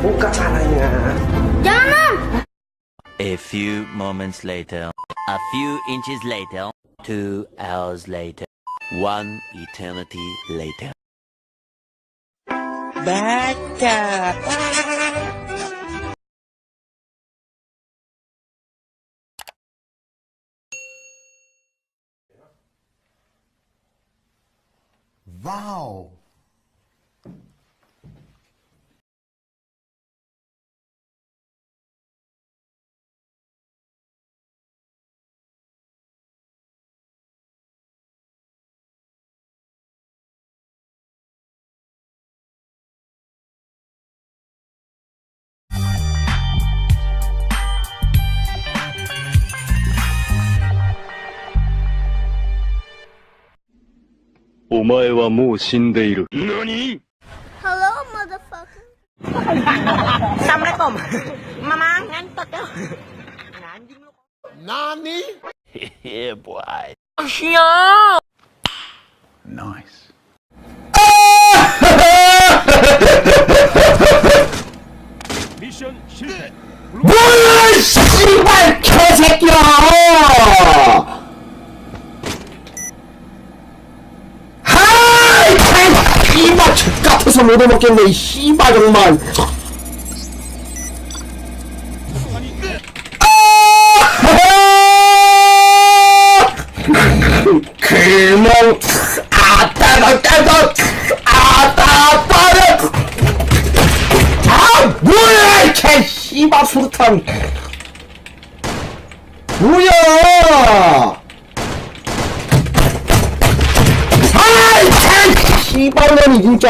buka caranya. Jangan. A few moments later, a few inches later, 2 hours later, 1 eternity later. Baca. Wow. Omae wa mou shindeiru. Nani? Hello, motherfucker. Assalamualaikum. Mama ngantuk ya. Anjing lu. Nani? Yeah, boy. Siap. Nice. 미션 실패. 뭐야, 씨발 개새끼야! 하이, 씨발 젖 같아서 못 해먹겠네, 이 씨발 정말. 그놈, 뭐야, 이 개, 씨발 수류탄. 뭐야! 아이, 개, 씨발년이 진짜.